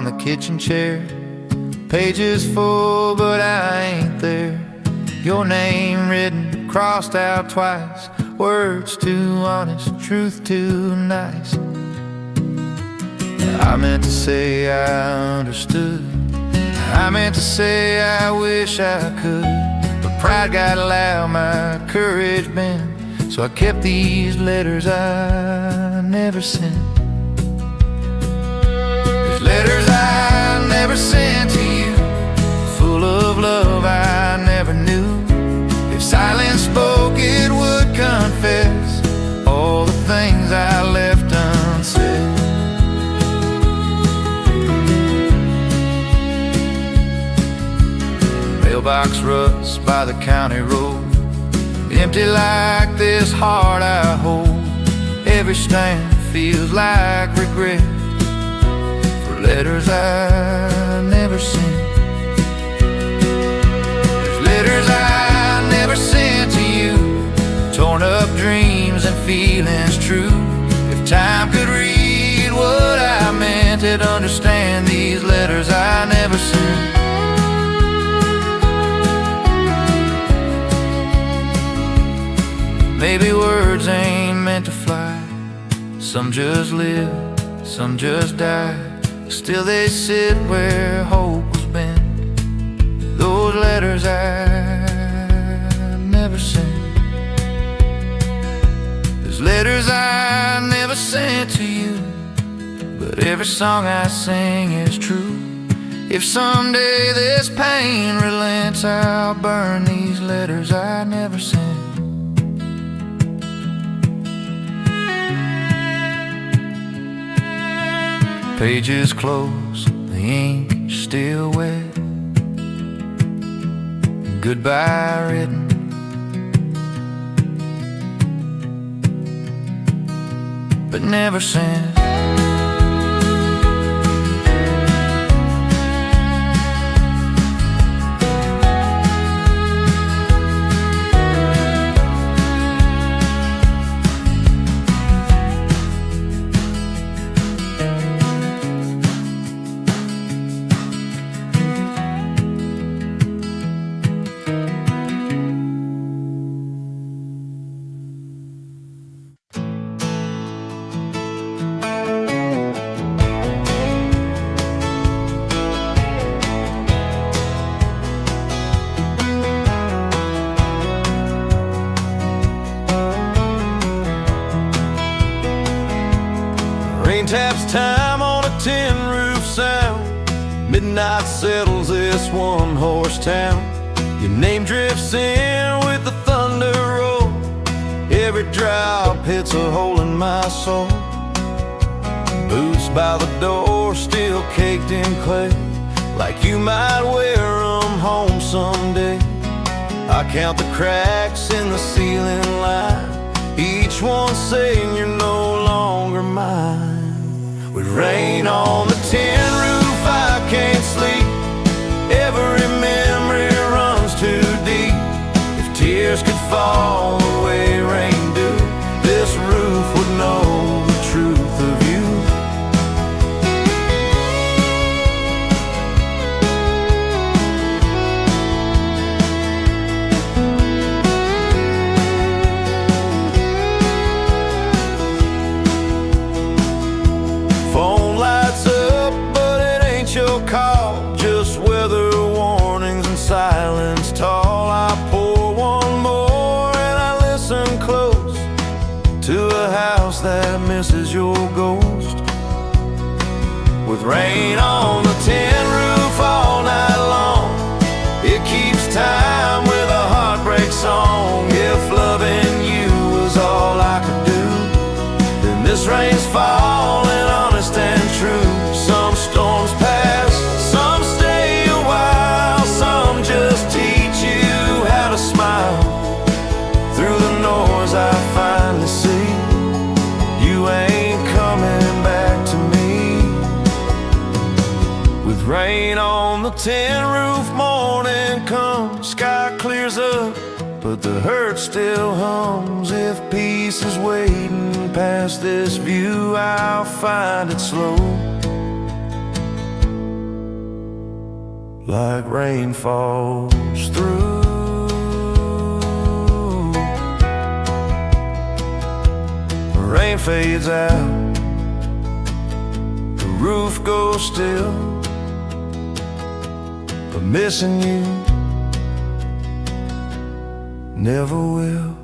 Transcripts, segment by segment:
on the kitchen chair. Pages full, but I ain't there. Your name written, crossed out twice. Words too honest, truth too nice. I meant to say I understood. I meant to say I wish I could, but pride got loud, my courage bent. So I kept these letters I never sent. There's letters I never sent to you, full of love I never knew. If silence spoke, it would confess all the things I left unsaid. Mailbox ruts by the county road, empty like this heart I hold. Every stamp feels like regret for letters I never sent. There's letters I never sent to you, torn up dreams and feelings true. If time could read what I meant, it'd understand these letters I never sent. Maybe words ain't meant to fly. Some just live, some just die. Still they sit where hope was bent. Those letters I never sent. There's letters I never sent to you, but every song I sing is true. If someday this pain relents, I'll burn these letters I never sent. Pages close, the ink still wet. Goodbye written, but never sent. Taps time on a tin roof sound. Midnight settles this one-horse town. Your name drifts in with the thunder roll. Every drop hits a hole in my soul. Boots by the door, still caked in clay, like you might wear them home someday. I count the cracks in the ceiling line, each one saying you're no longer mine. With rain on the tin roof, I can't sleep. Every memory runs too deep. If tears could fall the way rain do, this roof would know the truth of you. Phone lights up, but it ain't your call. Just weather warnings and silence tall. I pour one more and I listen close to a house that misses your ghost. With rain on the tin roof all night long, it keeps time with a heartbreak song. If loving you was all I could do, then this rain's falling honest and true. Some storms pass, some stay a while, some just teach you how to smile. Through the noise I finally see you ain't coming back to me. With rain on the tin roof, morning comes, sky clears up, but the hurt still hums. If peace is waiting past this view, I'll find it slow. like rain falls through. The rain fades out, the roof goes still, but missing you never will.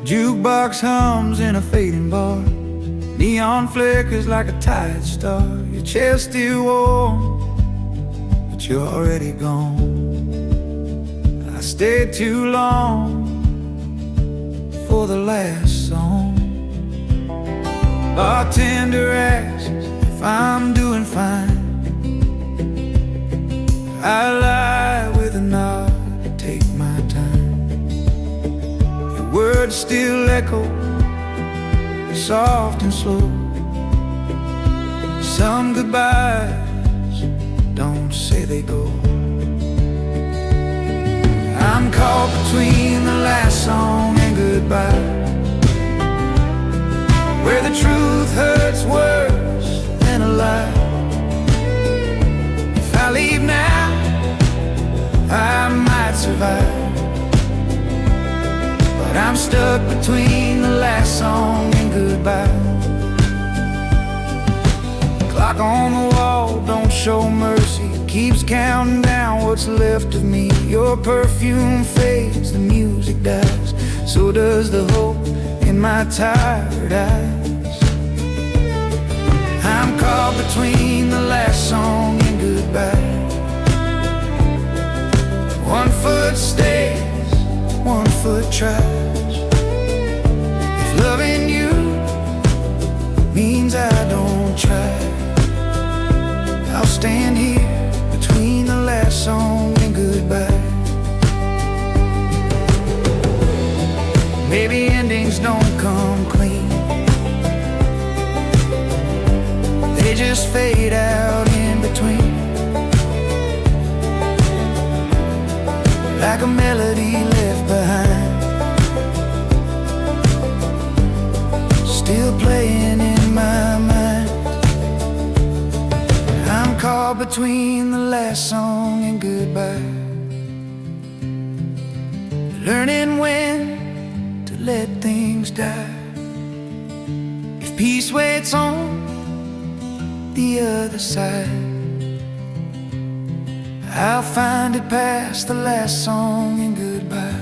Jukebox hums in a fading bar, neon flickers like a tired star. Your chair's still warm, but you're already gone. I stayed too long for the last song. Bartender asks if I'm doing fine. I lie with a nod, take my time. Words still echo, soft and slow. Some goodbyes don't say they go. I'm caught between the last song and goodbye, where the truth hurts worse than a lie. If I leave now, I might survive, but I'm stuck between the last song and goodbye. Clock on the wall don't show mercy, keeps counting down what's left of me. Your perfume fades, the music dies, so does the hope in my tired eyes. I'm caught between the last song and goodbye. One foot stays, one foot tries. If loving you means I don't try, I'll stand here between the last song and goodbye. Maybe endings don't come clean, they just fade out in between, like a melody left behind, still playing in my mind. I'm caught between the last song and goodbye, learning when to let things die. If peace waits on the other side, I'll find it past the last song and goodbye.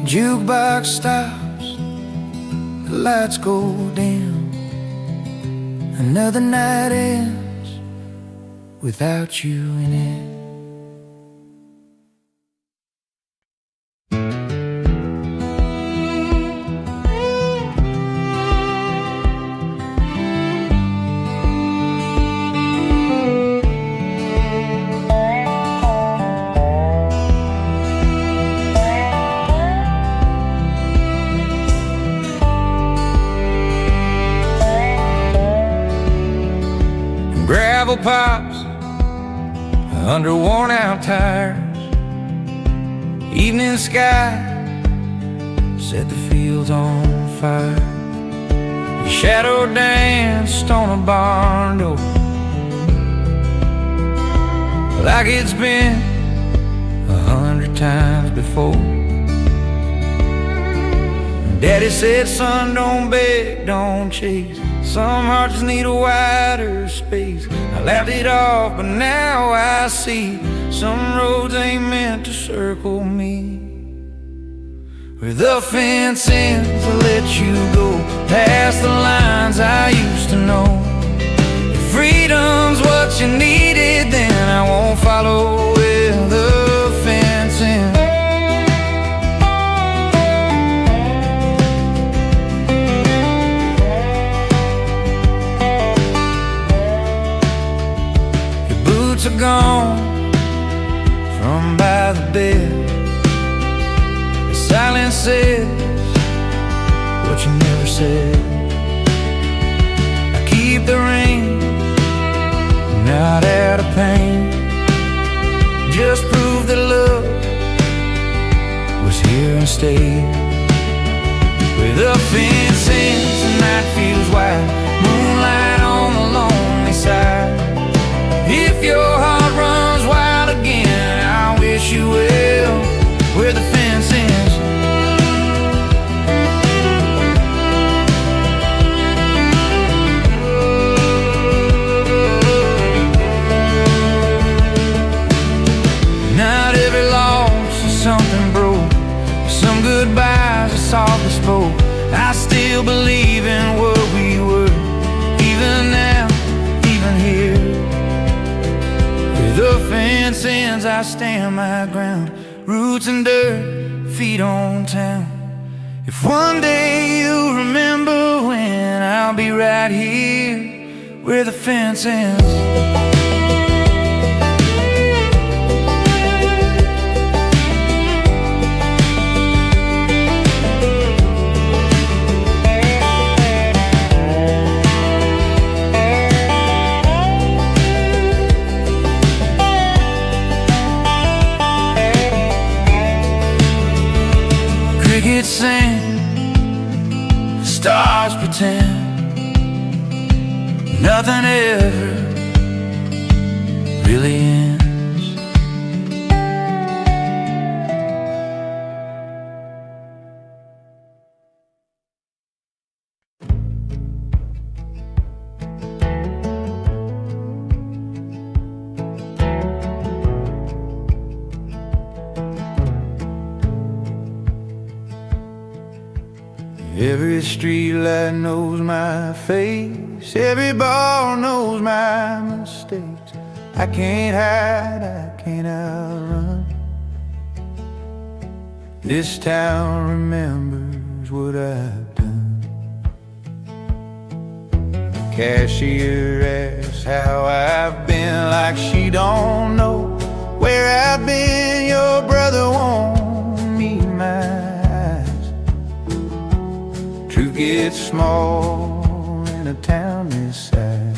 Jukebox stops, the lights go dim, another night ends without you in it. Gravel pops under worn out tires, evening sky set the fields on fire. Your shadow danced on a barn door like it's been 100 times before. Daddy said, son, don't beg, don't chase. Some hearts just need a wider space. I laughed it off, but now I see some roads ain't meant to circle me. Where the fence ends, I'll let you go past the lines I used to know. If freedom's what you needed, then I won't follow where the fence ends. Your boots are gone from by the bed. Silence says what you never said. I keep the ring, not out of pain. Just prove that love was here and stayed. Where the fence ends, the night feels white, moonlight on the lonely side. If your heart runs wild again, I wish you well. Where the fence ends. Something broke, some goodbyes are softly spoke. I still believe in what we were, even now, even here. With the fence ends, I stand my ground. Roots and dirt, feet on town. If one day you remember when, I'll be right here where the fence ends. Crickets sing, stars pretend nothing ever really ends. Every streetlight knows my face, every bar knows my mistakes. I can't hide, I can't outrun. This town remembers what I've done. Cashier asks how I've been, like she don't know where I've been. Your brother won't meet my truth gets small in a town this size.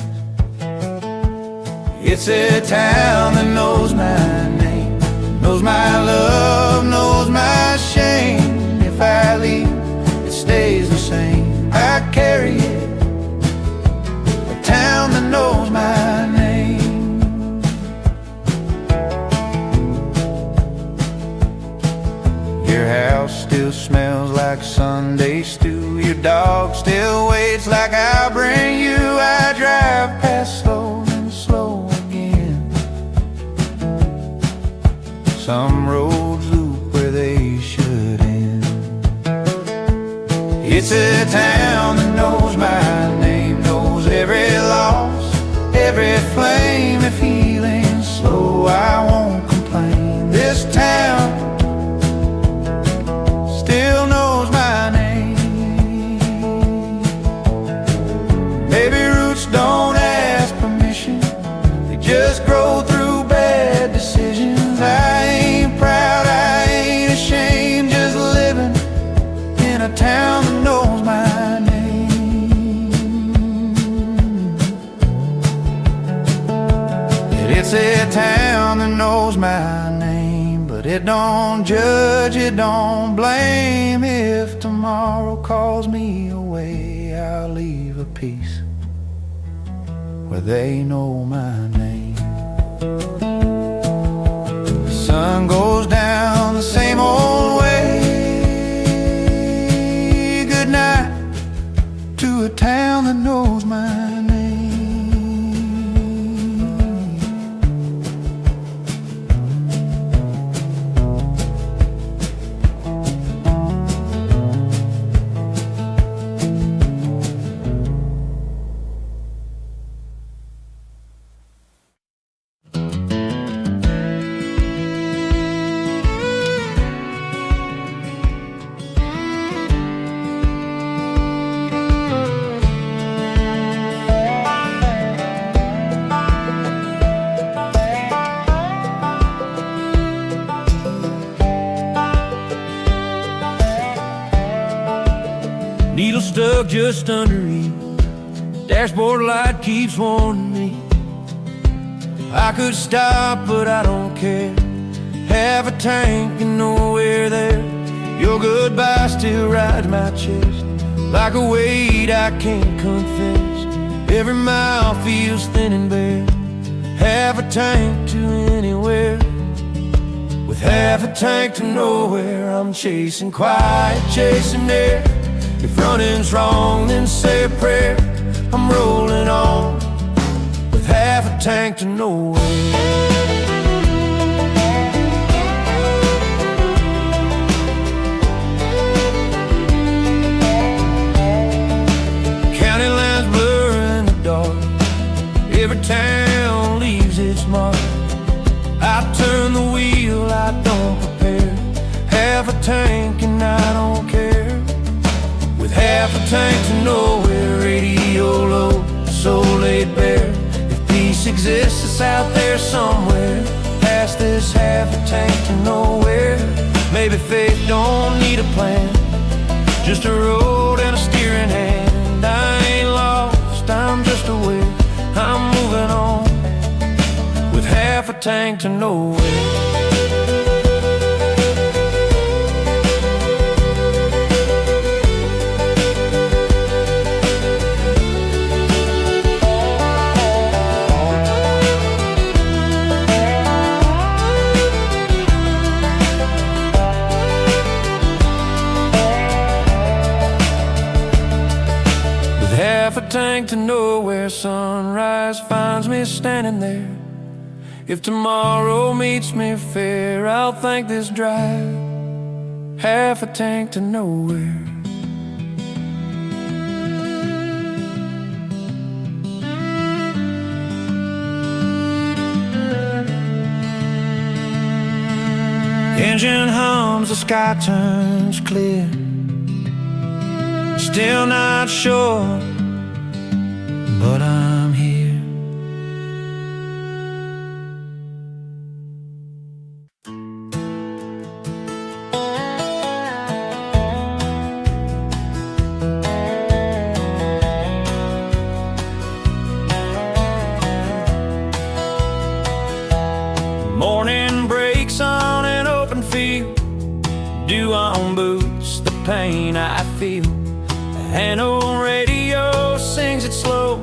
It's a town that knows my name, knows my love, knows my shame. If I leave, it stays the same. I carry it, a town that knows my name. Your house still smells like Sunday stew. Your dog still waits like I'll bring you. I drive past slow and slow again. Some roads loop where they should end. It's a town that knows my name, knows every loss, every flame. If healing's slow, I won't complain. This town still knows my name. Maybe roots don't ask permission, they just grow through bad decisions. I ain't proud, I ain't ashamed, just living in a town that knows my name. It's a town that knows my name, but it don't judge, it don't blame. If tomorrow calls me away, I'll leave a piece where they know my name. The sun goes down the same old way, the town that knows my name. Needle stuck just underneath, dashboard light keeps warning me. I could stop, but I don't care. Half a tank and nowhere there. Your goodbye still rides my chest like a weight I can't confess. Every mile feels thin and bare. Half a tank to anywhere, with half a tank to nowhere. I'm chasing quiet, chasing air. If running's wrong, then say a prayer. I'm rolling on with half a tank to nowhere. County lines blur in the dark. Every town leaves its mark. I turn the wheel, I don't prepare. Half a tank and I don't care. With half a tank to nowhere, radio low, so laid bare. If peace exists, it's out there somewhere, past this half a tank to nowhere. Maybe faith don't need a plan, just a road and a steering hand. I ain't lost, I'm just aware. I'm moving on with half a tank to nowhere. Half a tank to nowhere, sunrise finds me standing there. If tomorrow meets me fair, I'll thank this drive. Half a tank to nowhere. Engine hums, the sky turns clear. Still not sure, but I'm here. Morning breaks on an open field, dew on boots, the pain I feel. An old radio sings it slow,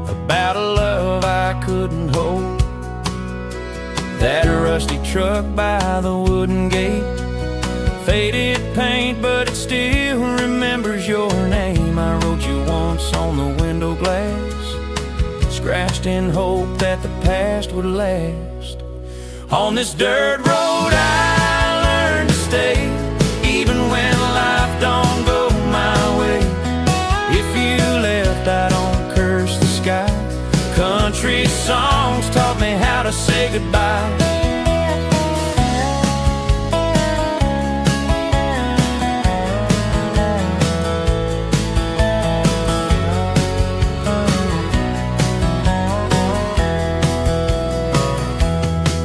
about a love I couldn't hold. That rusty truck by the wooden gate, faded paint, but it still remembers your name. I wrote you once on the window glass, scratched in hope that the past would last. On this dirt road I learned to stay, even when life don't go my way. If you left, I don't curse the sky. Country songs taught me how to say goodbye.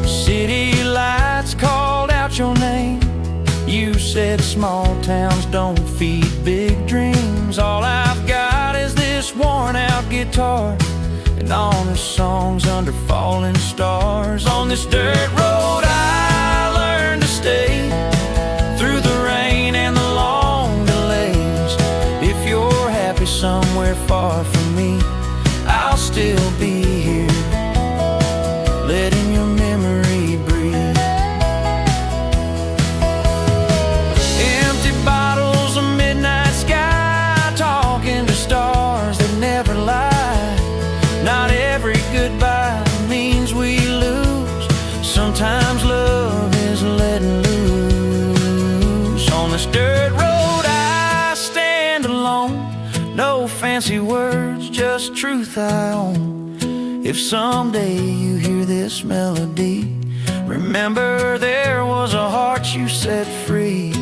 City lights called out your name. You said small towns don't feed big dreams. All I've got is this worn out guitar and honest songs under falling stars. On this dirt road I learned to stay, through the rain and the long delays. If you're happy somewhere far from me, I'll still be here, letting your memory breathe. Empty bottles, a midnight sky, talking to No fancy words, just truth I own. If someday you hear this melody, remember there was a heart you set free.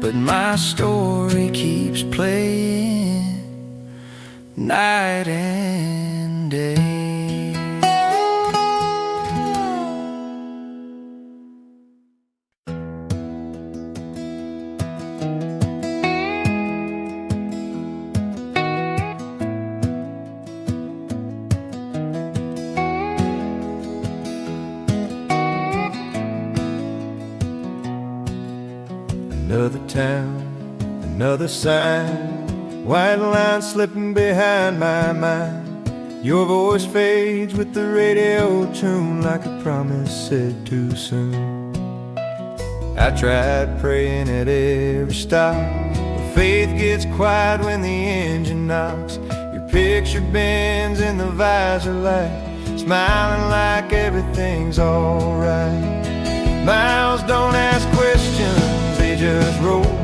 But my story keeps playing night and day. Another town, another sign, white line slipping behind my mind. Your voice fades with the radio tune like a promise said too soon. I tried praying at every stop, but faith gets quiet when the engine knocks. Your picture bends in the visor light, smiling like everything's alright. Miles don't ask questions, they just roll.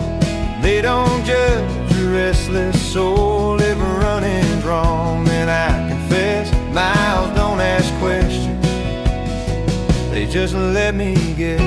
They don't judge a restless soul. If running's wrong, then I confess. Miles don't ask questions, they just let me guess.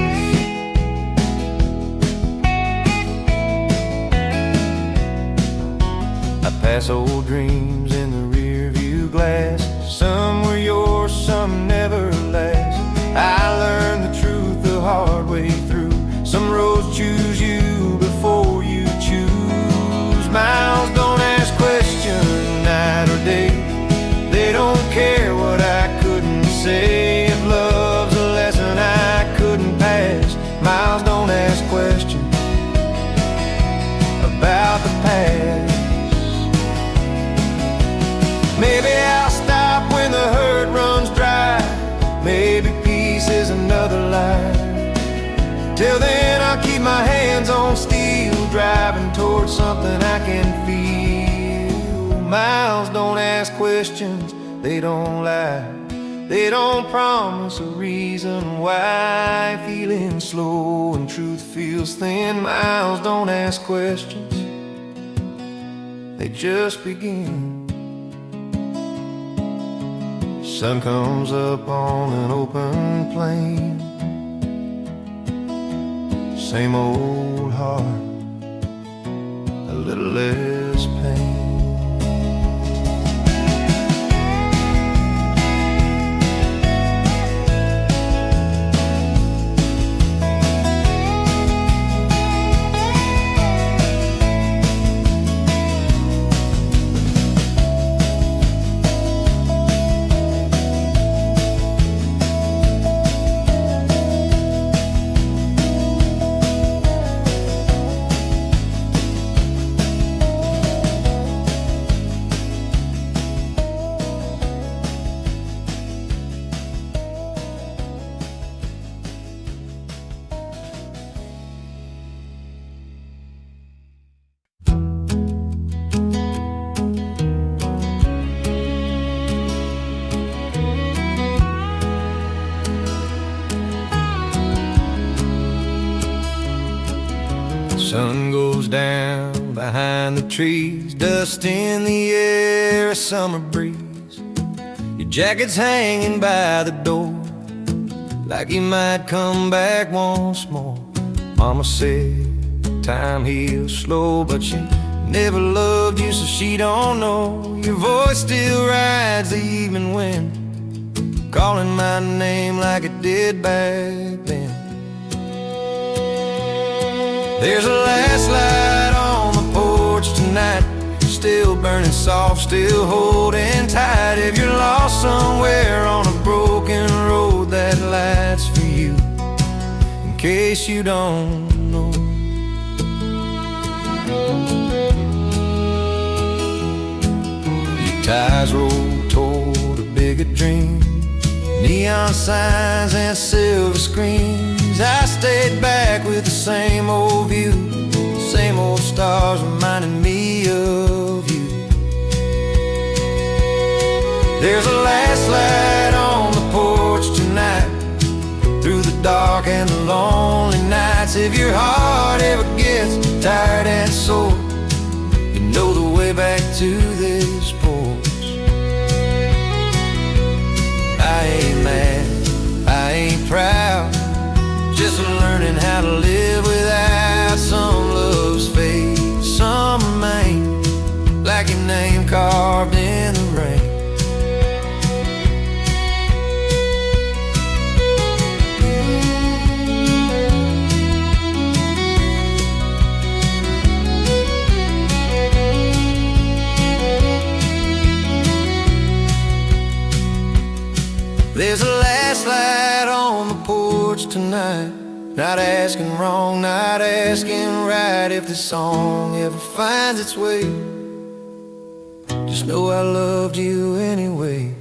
I pass old dreams in the rear view glass. Some were yours, some never last. I learned the truth the hard way through. Some roads choose you before you choose. Miles don't ask questions night or day. They don't care what I couldn't say. If love's a lesson I couldn't pass, miles don't ask questions about the past. Maybe I'll stop when the hurt runs dry. Maybe peace is another lie. Till then I'll keep my hands on steel, driving towards something I can feel. Miles don't ask questions, they don't lie. They don't promise a reason why. Feeling slow and truth feels thin. Miles don't ask questions, they just begin. Sun comes up on an open plain. Same old heart, a little less pain. Sun goes down behind the trees, dust in the air, a summer breeze. Your jacket's hanging by the door, like you might come back once more. Mama said time heals slow, but she never loved you, so she don't know. Your voice still rides the evening wind, calling my name like it did back then. There's a last light on the porch tonight, still burning soft, still holding tight. If you're lost somewhere on a broken road, that light's for you, in case you don't know. Your tires roll toward a bigger dream, neon signs and silver screens. I stayed back with with the same old view, same old stars reminding me of you. There's a last light on the porch tonight, through the dark and the lonely nights. If your heart ever gets tired and sore, you know the way back to this porch. I ain't mad, I ain't proud, just learning how to live without some love's fate, some remain, like your name carved in the rain. There's a last light on the porch tonight, not asking wrong, not asking right. If this song ever finds its way, just know I loved you anyway.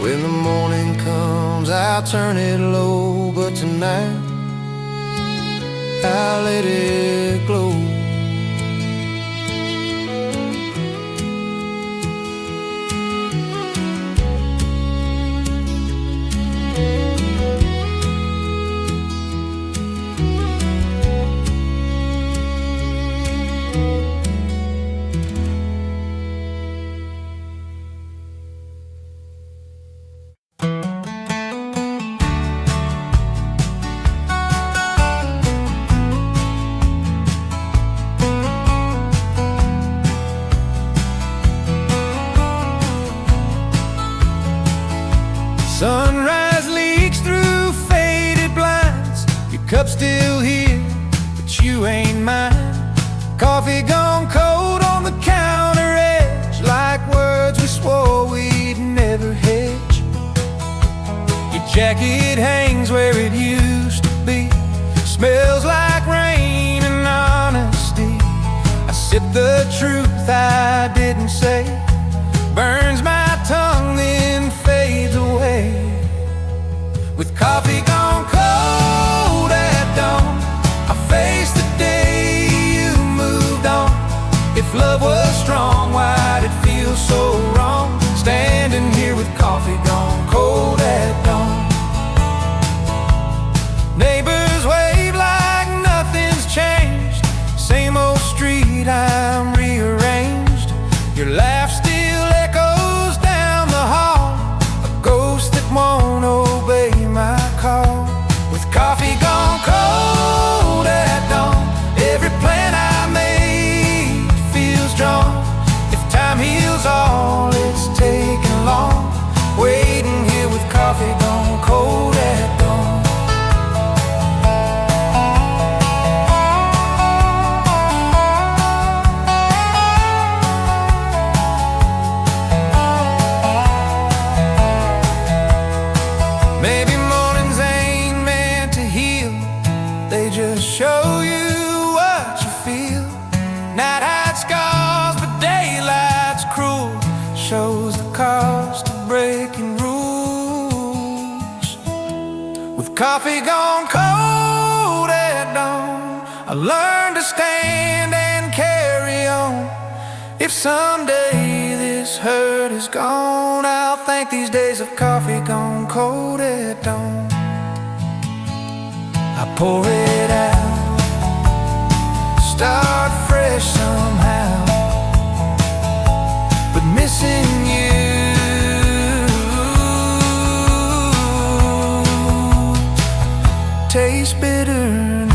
When the morning comes, I'll turn it low, but tonight I'll let it glow. Sunrise leaks through faded blinds. Your cup's still here, but you ain't mine. Coffee gone cold on the counter edge, like words we swore we'd never hedge. Your jacket hangs where it used to be, smells like rain and honesty. I sip the truth I didn't say, burns my tongue then fades away. With coffee gone cold at dawn, I face the day you moved on. If love was strong, why'd it feel so wrong? Standing here with coffee gone cold at dawn. Neighbors wave like nothing's changed, same old street, I'm rearranged. Your laugh still echoes down the hall, a ghost that won't obey my call. With coffee gone cold at dawn, every plan I made feels drawn. If time heals all, it's taken long, waiting here with coffee gone cold at dawn. Maybe mornings ain't meant to heal, they just show you what you feel. Night hides scars, but daylight's cruel, shows the cost of breaking rules. With coffee gone cold at dawn, I learned to stand and carry on. If someday this hurt is gone, I'll thank these days of coffee gone cold at dawn. I pour it out, start fresh somehow, but missing you tastes bitter